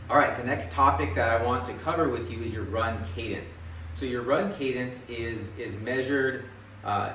All right, the next topic that I want to cover with you is your run cadence. So your run cadence is measured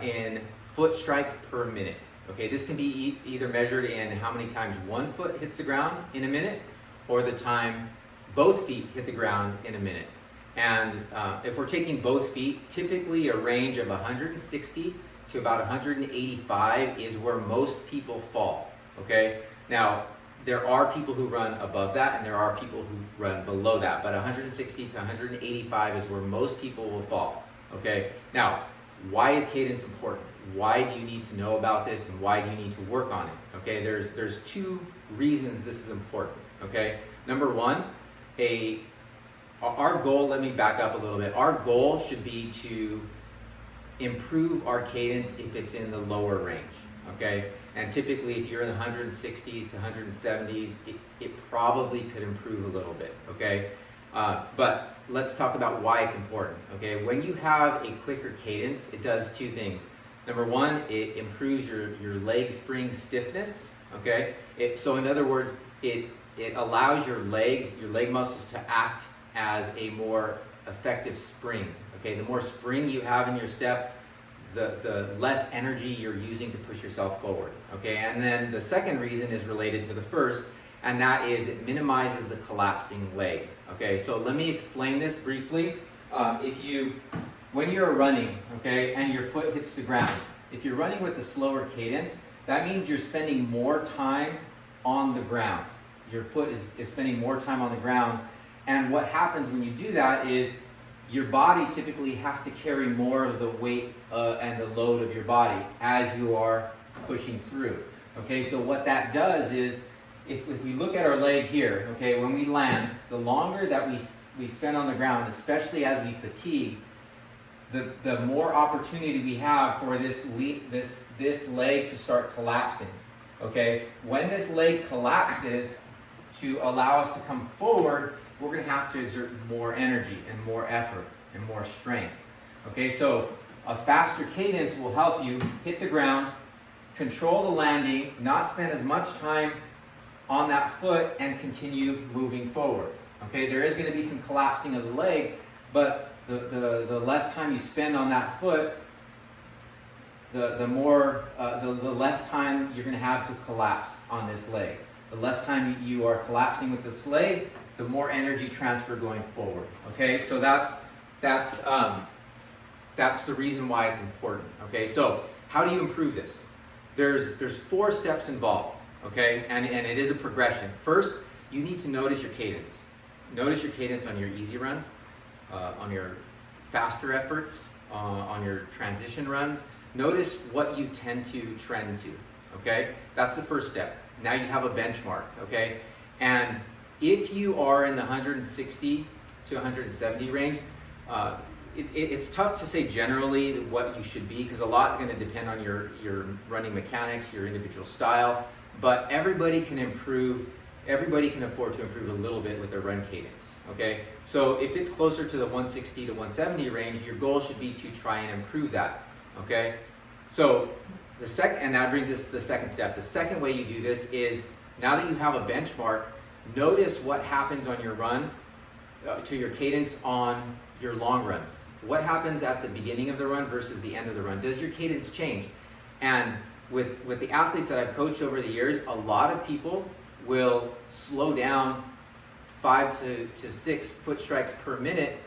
in foot strikes per minute. Okay, this can be either measured in how many times one foot hits the ground in a minute, or the time both feet hit the ground in a minute. And if we're taking both feet, typically a range of 160 to about 185 is where most people fall. Okay, now there are people who run above that and there are people who run below that, but 160 to 185 is where most people will fall. Okay, now why is cadence important? Why do you need to know about this, and why do you need to work on it? Okay, there's two reasons this is important. Okay, number one, our goal, let me back up a little bit. Our goal should be to improve our cadence if it's in the lower range. Okay, and typically if you're in the 160s to 170s, it probably could improve a little bit. Okay, but let's talk about why it's important. Okay, when you have a quicker cadence, it does two things. Number one, it improves your leg spring stiffness. Okay, so in other words, it allows your leg muscles to act as a more effective spring. Okay, the more spring you have in your step, the less energy you're using to push yourself forward. Okay, and then the second reason is related to the first, and that is it minimizes the collapsing leg. Okay, so let me explain this briefly. When you're running, okay, and your foot hits the ground, if you're running with a slower cadence, that means you're spending more time on the ground. Your foot is spending more time on the ground, and what happens when you do that is your body typically has to carry more of the weight and the load of your body as you are pushing through. Okay, so what that does is, if we look at our leg here, okay, when we land, the longer that we spend on the ground, especially as we fatigue, the more opportunity we have for this leg to start collapsing. Okay, when this leg collapses, to allow us to come forward, we're going to have to exert more energy and more effort and more strength. Okay, so a faster cadence will help you hit the ground, control the landing, not spend as much time on that foot, and continue moving forward. Okay, there is going to be some collapsing of the leg, but the less time you spend on that foot, the less time you're going to have to collapse on this leg. The less time you are collapsing with this leg, the more energy transfer going forward. Okay, so that's the reason why it's important. Okay, so how do you improve this? There's 4 steps involved. Okay, and it is a progression. First, you need to notice your cadence. Notice your cadence on your easy runs, on your faster efforts, on your transition runs. Notice what you tend to trend to. Okay, that's the first step. Now you have a benchmark. Okay, and if you are in the 160 to 170 range, it's tough to say generally what you should be, because a lot is going to depend on your running mechanics, your individual style. But everybody can improve. Everybody can afford to improve a little bit with their run cadence. Okay, so if it's closer to the 160 to 170 range, your goal should be to try and improve that. Okay, so and that brings us to the second step. The second way you do this is, now that you have a benchmark, notice what happens on your run to your cadence on your long runs. What happens at the beginning of the run versus the end of the run? Does your cadence change? And with the athletes that I've coached over the years, a lot of people will slow down 5 to 6 foot strikes per minute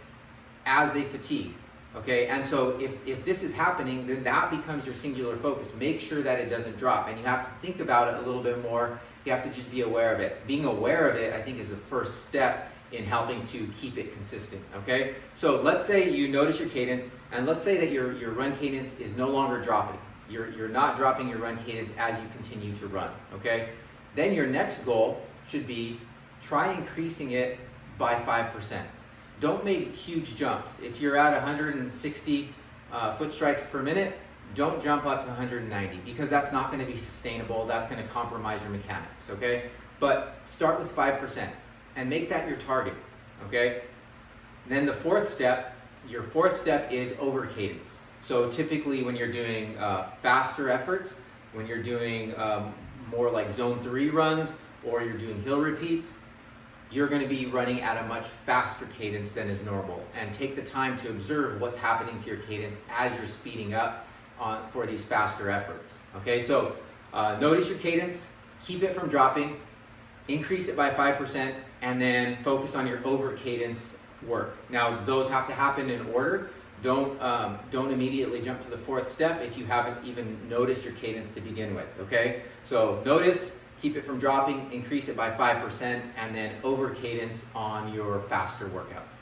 as they fatigue. Okay, and so if this is happening, then that becomes your singular focus. Make sure that it doesn't drop, and you have to think about it a little bit more. You have to just be aware of it. Being aware of it, I think, is the first step in helping to keep it consistent. Okay, so let's say you notice your cadence, and let's say that your run cadence is no longer dropping. You're not dropping your run cadence as you continue to run. Okay, then your next goal should be try increasing it by 5%. Don't make huge jumps. If you're at 160 foot strikes per minute, don't jump up to 190, because that's not going to be sustainable. That's going to compromise your mechanics. Okay, but start with 5% and make that your target. Okay, then your fourth step is over cadence. So typically when you're doing faster efforts, when you're doing more like zone 3 runs, or you're doing hill repeats, you're going to be running at a much faster cadence than is normal. And take the time to observe what's happening to your cadence as you're speeding up for these faster efforts. Okay, so notice your cadence, keep it from dropping, increase it by 5%, and then focus on your over cadence work. Now, those have to happen in order. Don't immediately jump to the fourth step if you haven't even noticed your cadence to begin with, okay? So notice, keep it from dropping, increase it by 5%, and then over cadence on your faster workouts.